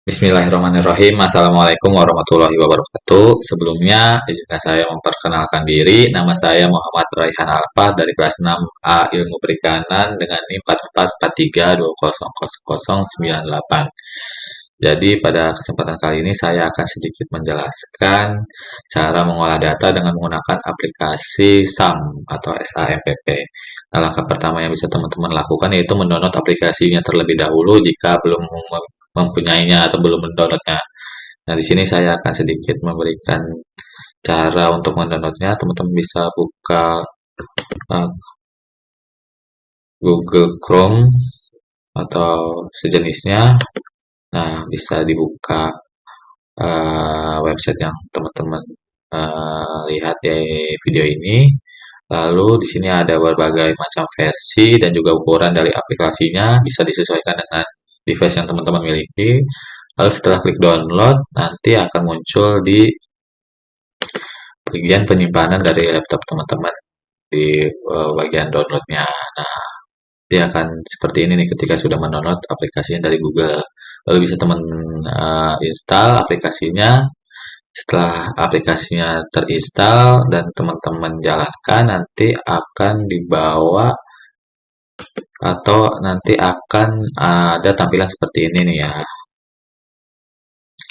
Bismillahirrahmanirrahim. Assalamualaikum warahmatullahi wabarakatuh. Sebelumnya, izinkan saya memperkenalkan diri. Nama saya Muhammad Raihan Alfa dari kelas 6A Ilmu Perikanan dengan NIM 4443200098. Jadi, pada kesempatan kali ini saya akan sedikit menjelaskan cara mengolah data dengan menggunakan aplikasi SAM atau SAMPP. Nah, langkah pertama yang bisa teman-teman lakukan yaitu mendownload aplikasinya terlebih dahulu jika belum mempunyainya atau belum mendownloadnya. Nah, di sini saya akan sedikit memberikan cara untuk mendownloadnya. Teman-teman bisa buka uh, Google Chrome atau sejenisnya. Nah, bisa dibuka website yang teman-teman lihat di video ini. Lalu di sini ada berbagai macam versi dan juga ukuran dari aplikasinya, bisa disesuaikan dengan device yang teman-teman miliki. Lalu setelah klik download, nanti akan muncul di bagian penyimpanan dari laptop teman-teman di bagian downloadnya. Nah, dia akan seperti ini nih ketika sudah mendownload aplikasinya dari Google. Lalu bisa teman install aplikasinya. Setelah aplikasinya terinstall dan teman-teman jalankan, nanti akan dibawa atau nanti akan ada tampilan seperti ini nih ya.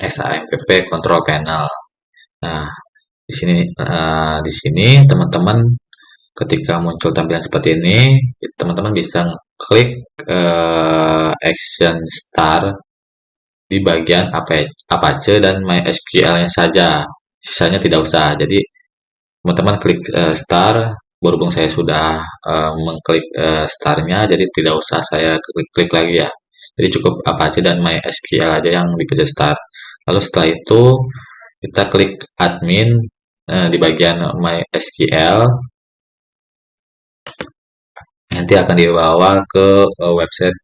SAMPP Control Panel. Nah, di sini teman-teman ketika muncul tampilan seperti ini, teman-teman bisa klik Action Star di bagian Apache dan MySQL-nya saja. Sisanya tidak usah. Jadi teman-teman klik Star. Berhubung saya sudah mengklik Star-nya, jadi tidak usah saya klik-klik lagi ya. Jadi cukup Apache dan MySQL aja yang dipencet Start. Lalu setelah itu kita klik admin di bagian MySQL. Nanti akan dibawa ke website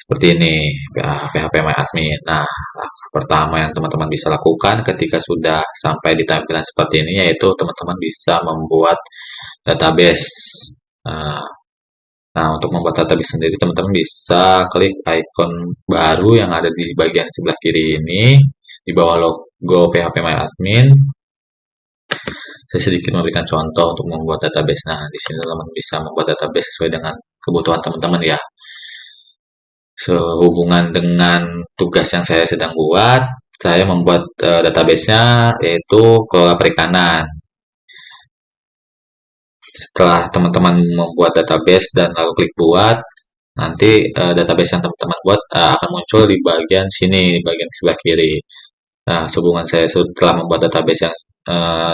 seperti ini, PHP My Admin. Nah, langkah pertama yang teman-teman bisa lakukan ketika sudah sampai di tampilan seperti ini, yaitu teman-teman bisa membuat database. Nah, untuk membuat database sendiri, teman-teman bisa klik icon baru yang ada di bagian sebelah kiri ini, di bawah logo PHP My Admin. Saya sedikit memberikan contoh untuk membuat database. Nah, di sini teman-teman bisa membuat database sesuai dengan kebutuhan teman-teman ya. Sehubungan dengan tugas yang saya sedang buat, saya membuat database-nya yaitu kelola perikanan. Setelah teman-teman membuat database dan lalu klik buat, nanti database yang teman-teman buat akan muncul di bagian sini, di bagian sebelah kiri. Nah, sehubungan saya setelah membuat database yang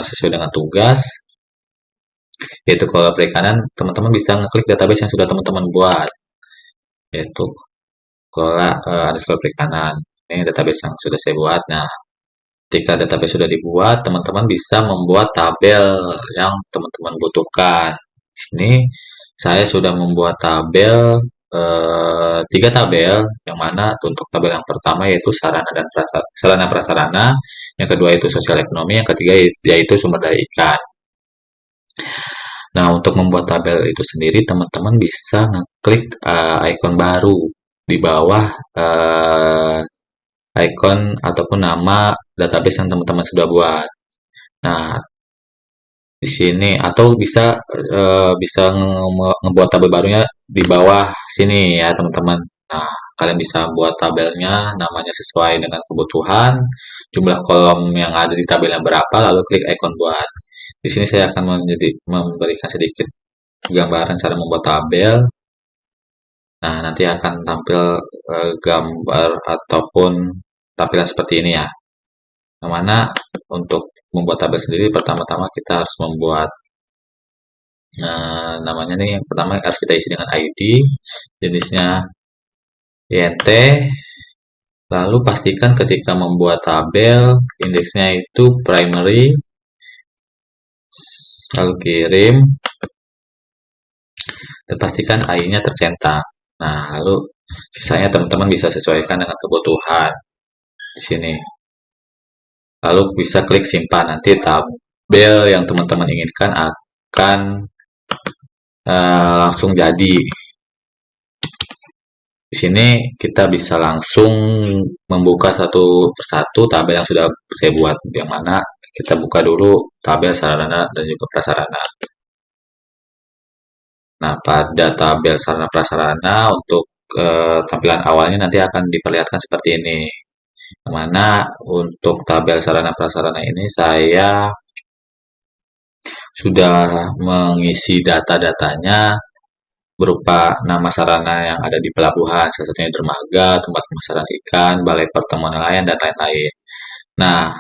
sesuai dengan tugas, yaitu kelola perikanan, teman-teman bisa ngeklik database yang sudah teman-teman buat, yaitu kelola underscore perikanan. Ini database yang sudah saya buat. Nah, ketika database sudah dibuat, teman-teman bisa membuat tabel yang teman-teman butuhkan. Di sini saya sudah membuat tabel 3 tabel, yang mana untuk tabel yang pertama yaitu sarana prasarana, yang kedua itu sosial ekonomi, yang ketiga yaitu sumber daya ikan. Nah, untuk membuat tabel itu sendiri, teman-teman bisa ngeklik icon baru di bawah icon ataupun nama database yang teman-teman sudah buat. Nah, di sini atau bisa ngebuat tabel barunya di bawah sini ya, teman-teman. Nah, kalian bisa buat tabelnya namanya sesuai dengan kebutuhan, jumlah kolom yang ada di tabelnya berapa, lalu klik icon buat. Di sini saya akan memberikan sedikit gambaran cara membuat tabel. Nah, nanti akan tampil gambar ataupun tampilan seperti ini ya. Yang mana untuk membuat tabel sendiri, pertama-tama kita harus membuat namanya nih, yang pertama harus kita isi dengan ID, jenisnya INT, lalu pastikan ketika membuat tabel, indeksnya itu primary, lalu kirim, dan pastikan AI-nya tercentang. Nah, lalu sisanya teman-teman bisa sesuaikan dengan kebutuhan di sini. Lalu bisa klik simpan, nanti tabel yang teman-teman inginkan akan langsung jadi. Di sini kita bisa langsung membuka satu persatu tabel yang sudah saya buat, yang mana kita buka dulu tabel sarana dan juga prasarana. Nah, pada tabel sarana prasarana untuk tampilan awalnya nanti akan diperlihatkan seperti ini. Yang mana untuk tabel sarana prasarana ini saya sudah mengisi data-datanya berupa nama sarana yang ada di pelabuhan, salah satunya dermaga, tempat pemasaran ikan, balai pertemuan nelayan, dan lain-lain. Nah,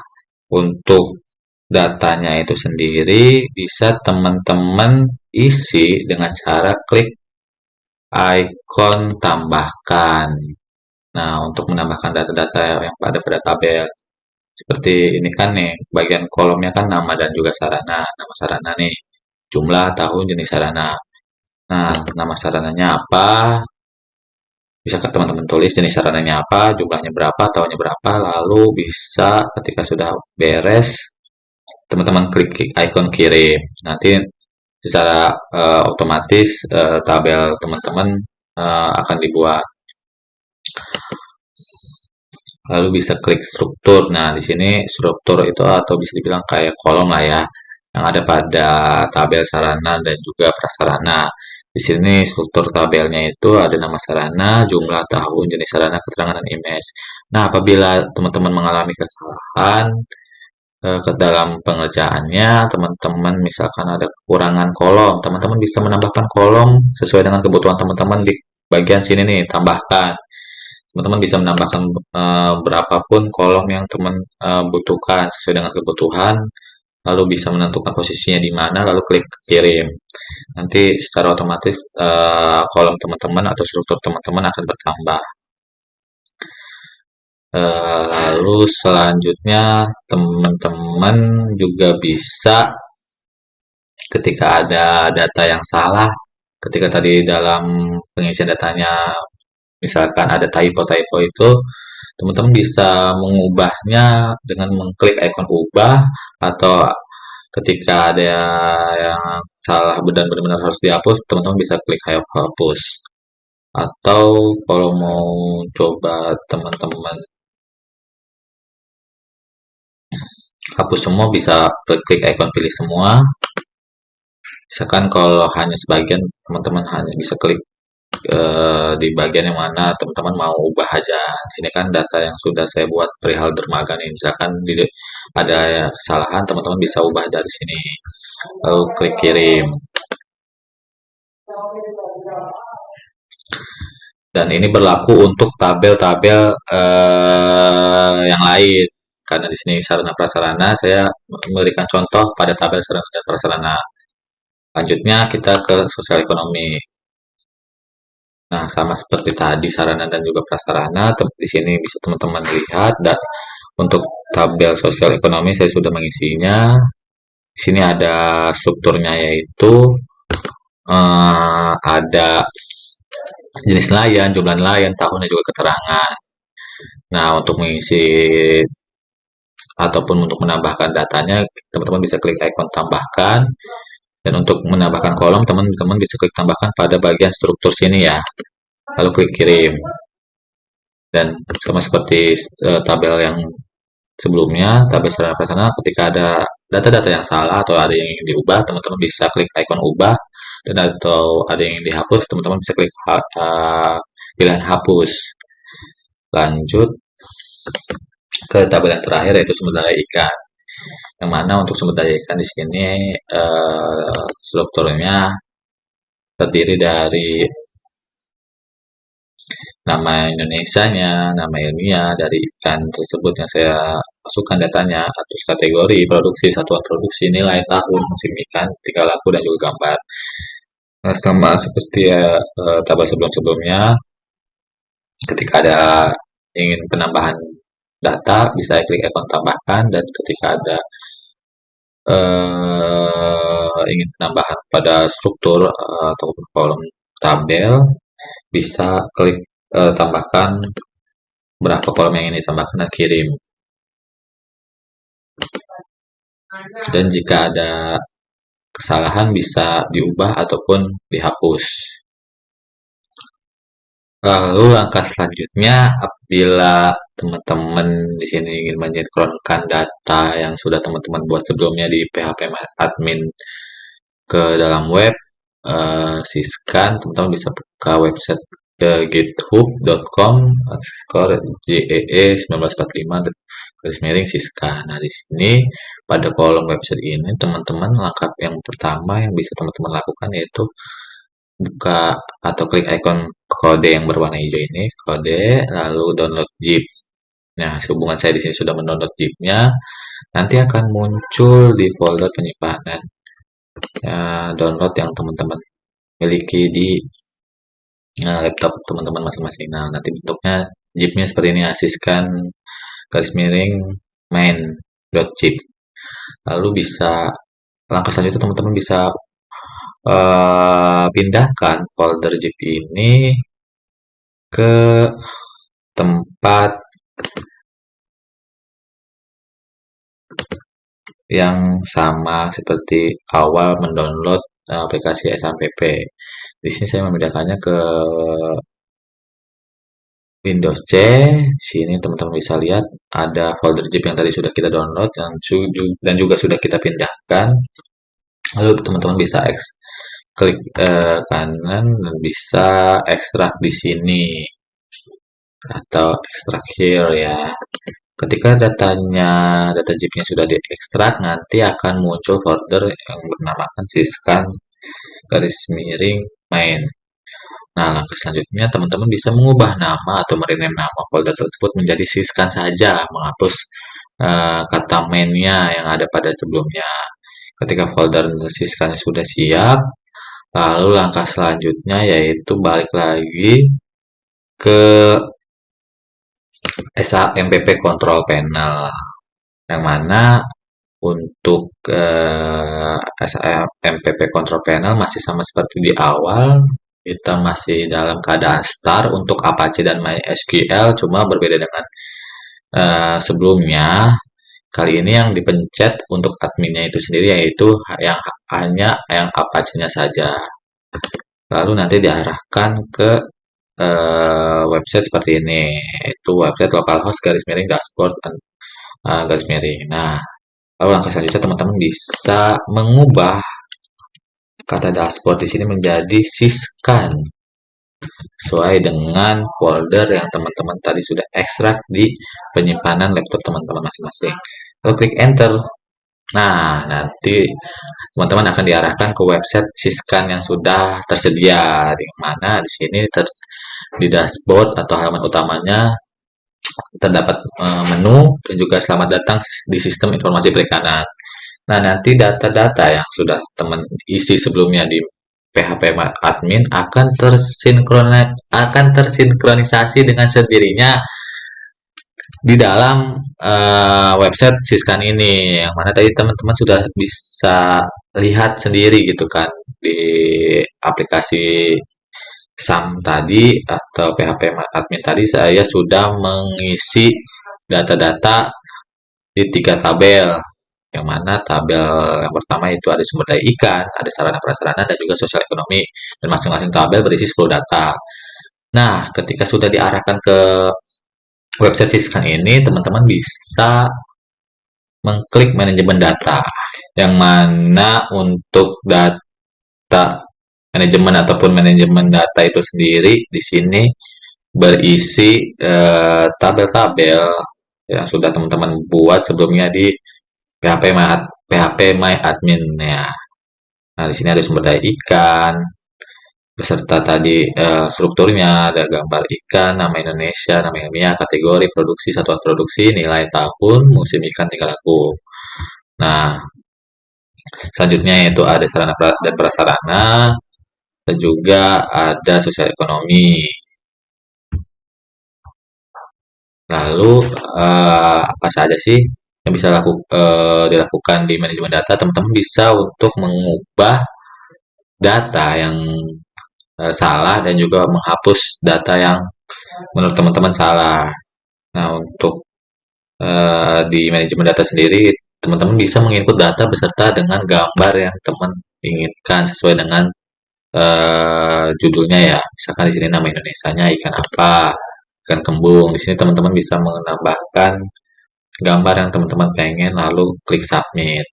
untuk datanya itu sendiri bisa teman-teman isi dengan cara klik ikon tambahkan. Nah, untuk menambahkan data-data yang pada tabel seperti ini kan nih, bagian kolomnya kan nama dan juga sarana. Nama sarana nih, jumlah, tahun, jenis sarana. Nah, nama sarananya apa? Bisa ke teman-teman tulis jenis sarananya apa, jumlahnya berapa, tahunnya berapa, lalu bisa ketika sudah beres, teman-teman klik icon kirim. Nanti secara otomatis tabel teman-teman akan dibuat. Lalu bisa klik struktur. Nah, di sini struktur itu atau bisa dibilang kayak kolom lah ya, yang ada pada tabel sarana dan juga prasarana. Di sini struktur tabelnya itu ada nama sarana, jumlah, tahun, jenis sarana, keterangan, dan image. Nah, apabila teman-teman mengalami kesalahan ke dalam pengerjaannya, teman-teman misalkan ada kekurangan kolom, teman-teman bisa menambahkan kolom sesuai dengan kebutuhan teman-teman di bagian sini nih, tambahkan. Teman-teman bisa menambahkan berapapun kolom yang teman butuhkan sesuai dengan kebutuhan, lalu bisa menentukan posisinya di mana, lalu klik kirim. Nanti secara otomatis kolom teman-teman atau struktur teman-teman akan bertambah. Lalu selanjutnya teman-teman juga bisa ketika ada data yang salah, ketika tadi dalam pengisian datanya misalkan ada typo-typo itu, teman-teman bisa mengubahnya dengan mengklik ikon ubah, atau ketika ada yang salah dan benar-benar harus dihapus, teman-teman bisa klik hapus. Atau kalau mau coba teman-teman hapus semua, bisa klik ikon pilih semua. Misalkan kalau hanya sebagian, teman-teman hanya bisa klik di bagian yang mana teman-teman mau ubah aja. Di sini kan data yang sudah saya buat perihal dermaga nih. Misalkan ada kesalahan, teman-teman bisa ubah dari sini. Lalu klik kirim. Dan ini berlaku untuk tabel-tabel yang lain. Karena di sini sarana prasarana, saya memberikan contoh pada tabel sarana dan prasarana. Lanjutnya kita ke sosial ekonomi. Nah, sama seperti tadi sarana dan juga prasarana, di sini bisa teman-teman lihat untuk tabel sosial ekonomi saya sudah mengisinya. Di sini ada strukturnya, yaitu ada jenis nelayan, jumlah nelayan, tahun, dan juga keterangan. Nah, untuk mengisi ataupun untuk menambahkan datanya, teman-teman bisa klik ikon tambahkan. Dan untuk menambahkan kolom, teman-teman bisa klik tambahkan pada bagian struktur sini ya. Lalu klik kirim. Dan sama seperti tabel yang sebelumnya, tabel sarana prasarana, ketika ada data-data yang salah atau ada yang ingin diubah, teman-teman bisa klik ikon ubah, dan atau ada yang ingin dihapus, teman-teman bisa klik pilihan hapus. Lanjut ke tabel yang terakhir, yaitu sumber daya ikan. Yang mana untuk sumber daya ikan di sini strukturnya terdiri dari nama Indonesianya, nama ilmiah dari ikan tersebut yang saya masukkan datanya, atau kategori, produksi, satuan produksi, nilai, tahun, musim ikan, tingkah laku, dan juga gambar. Nah, sama seperti tabel sebelum-sebelumnya, ketika ada ingin penambahan data, bisa klik ikon tambahkan, dan ketika ada ingin penambahan pada struktur atau kolom tabel, bisa klik tambahkan berapa kolom yang ingin ditambahkan dan kirim. Dan jika ada kesalahan bisa diubah ataupun dihapus. Lalu langkah selanjutnya, apabila teman-teman di sini ingin mensinkronkan data yang sudah teman-teman buat sebelumnya di PHP admin ke dalam web, siskan, teman-teman bisa buka website github.com underscore JEE 1945 garis miring siskan. Nah, di sini pada kolom website ini teman-teman langkah yang pertama yang bisa teman-teman lakukan yaitu buka atau klik icon kode yang berwarna hijau ini, kode, lalu download zip. Nah, sehubungan saya di sini sudah mendownload zip-nya, nanti akan muncul di folder penyimpanan download yang teman-teman miliki di laptop teman-teman masing-masing. Nah, nanti bentuknya zip-nya seperti ini, asiskan garis miring main.zip. Lalu bisa langkah selanjutnya teman-teman bisa pindahkan folder zip ini ke tempat yang sama seperti awal mendownload aplikasi SAPP. Di sini saya memindahkannya ke Windows C. Sini teman-teman bisa lihat ada folder zip yang tadi sudah kita download dan juga sudah kita pindahkan. Lalu teman-teman bisa klik kanan dan bisa ekstrak di sini atau ekstrak here ya. Ketika data zip-nya sudah diekstrak, nanti akan muncul folder yang bernamakan syscan garis miring main. Nah, langkah selanjutnya teman-teman bisa mengubah nama atau merename nama folder tersebut menjadi syscan saja, menghapus kata main-nya yang ada pada sebelumnya. Ketika folder syscan sudah siap, lalu langkah selanjutnya yaitu balik lagi ke SAMPP Control Panel, yang mana untuk SAMPP Control Panel masih sama seperti di awal, kita masih dalam keadaan start untuk Apache dan MySQL, cuma berbeda dengan sebelumnya. Kali ini yang dipencet untuk adminnya itu sendiri yaitu yang hanya yang Apache-nya saja. Lalu nanti diarahkan ke website seperti ini, itu website localhost garis miring dashboard garis miring. Nah, lalu langkah selanjutnya teman-teman bisa mengubah kata dashboard di sini menjadi syscan sesuai dengan folder yang teman-teman tadi sudah ekstrak di penyimpanan laptop teman-teman masing-masing. Lalu klik enter. Nah, nanti teman-teman akan diarahkan ke website syscan yang sudah tersedia, di mana di sini di dashboard atau halaman utamanya terdapat menu dan juga selamat datang di sistem informasi perikanan. Nah, nanti data-data yang sudah teman isi sebelumnya di PHP admin akan tersinkronisasi dengan sendirinya di dalam website syscan ini, yang mana tadi teman-teman sudah bisa lihat sendiri gitu kan di aplikasi SAM tadi atau PHP admin tadi, saya sudah mengisi data-data di 3 tabel, yang mana tabel yang pertama itu ada sumber daya ikan, ada sarana prasarana, dan juga sosial ekonomi, dan masing-masing tabel berisi 10 data. Nah, ketika sudah diarahkan ke website syscan ini, teman-teman bisa mengklik manajemen data, yang mana untuk data manajemen ataupun manajemen data itu sendiri di sini berisi tabel-tabel yang sudah teman-teman buat sebelumnya di PHP My Admin ya. Nah, di sini ada sumber daya ikan beserta tadi strukturnya, ada gambar ikan, nama Indonesia, nama ilmiah, kategori produksi, satuan produksi, nilai tahun, musim ikan tinggal laku. Nah, selanjutnya yaitu ada sarana dan prasarana, dan juga ada sosial ekonomi. Lalu apa saja sih yang bisa dilakukan di manajemen data? Teman-teman bisa untuk mengubah data yang salah dan juga menghapus data yang menurut teman-teman salah. Nah, untuk di manajemen data sendiri, teman-teman bisa menginput data beserta dengan gambar yang teman inginkan sesuai dengan judulnya ya. Misalkan di sini nama Indonesianya ikan apa, ikan kembung. Di sini teman-teman bisa menambahkan gambar yang teman-teman pengen, lalu klik submit.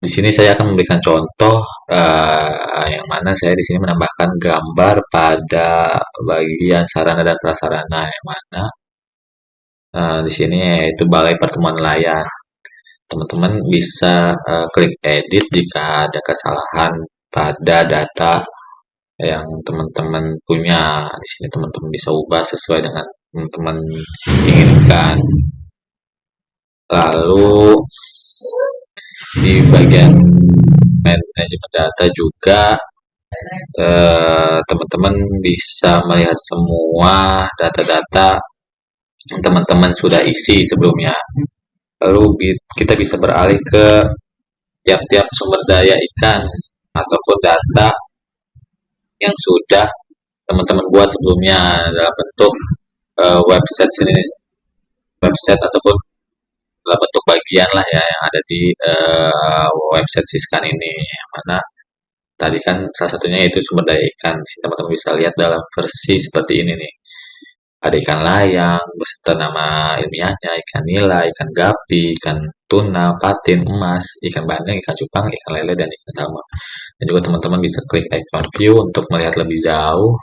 Di sini saya akan memberikan contoh yang mana saya di sini menambahkan gambar pada bagian sarana dan prasarana yang mana di sini yaitu Balai Pertemuan Nelayan. Teman-teman bisa klik edit jika ada kesalahan pada data yang teman-teman punya. Di sini teman-teman bisa ubah sesuai dengan teman-teman inginkan. Lalu di bagian manajemen data juga teman-teman bisa melihat semua data-data yang teman-teman sudah isi sebelumnya. Lalu kita bisa beralih ke tiap-tiap sumber daya ikan ataupun data yang sudah teman-teman buat sebelumnya dalam bentuk website sini, website ataupun dalam bentuk bagian lah ya yang ada di website Siskan ini, yang mana tadi kan salah satunya itu sumber daya ikan. Teman-teman bisa lihat dalam versi seperti ini nih. Ada ikan layang beserta nama ilmiahnya, ikan nila, ikan gapi, ikan tuna, patin, emas, ikan bandeng, ikan cupang, ikan lele, dan ikan salmon. Dan juga teman-teman bisa klik icon view untuk melihat lebih jauh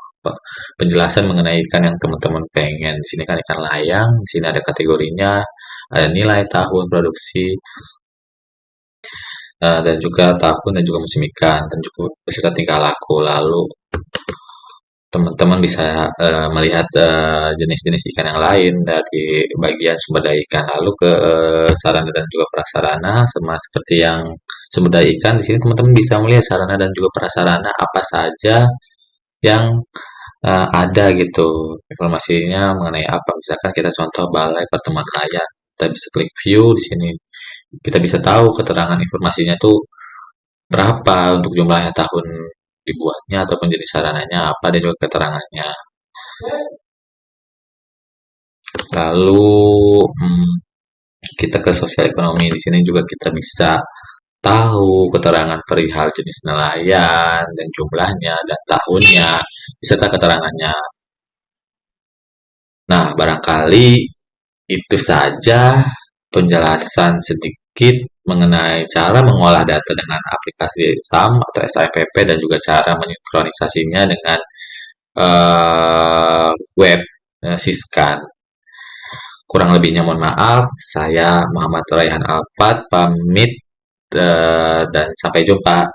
penjelasan mengenai ikan yang teman-teman pengen. Di sini kan ikan layang, di sini ada kategorinya, ada nilai, tahun produksi, dan juga tahun dan juga musim ikan, dan juga beserta tingkah laku. Lalu teman-teman bisa melihat jenis-jenis ikan yang lain dari bagian sumber daya ikan, lalu ke sarana dan juga prasarana. Sama seperti yang sumber daya ikan, di sini teman-teman bisa melihat sarana dan juga prasarana apa saja yang ada gitu, informasinya mengenai apa. Misalkan kita contoh Balai Pertemuan Nelayan, kita bisa klik view di sini. Kita bisa tahu keterangan informasinya itu berapa untuk jumlahnya, tahun dibuatnya ataupun jenis sarananya apa, dan juga keterangannya. Lalu kita ke sosial ekonomi. Di sini juga kita bisa tahu keterangan perihal jenis nelayan dan jumlahnya dan tahunnya beserta keterangannya. Nah, barangkali itu saja penjelasan sedikit mengenai cara mengolah data dengan aplikasi SAM atau SIPP, dan juga cara mensinkronisasinya dengan web Siskan. Kurang lebihnya mohon maaf. Saya Muhammad Raihan Alfat pamit dan sampai jumpa.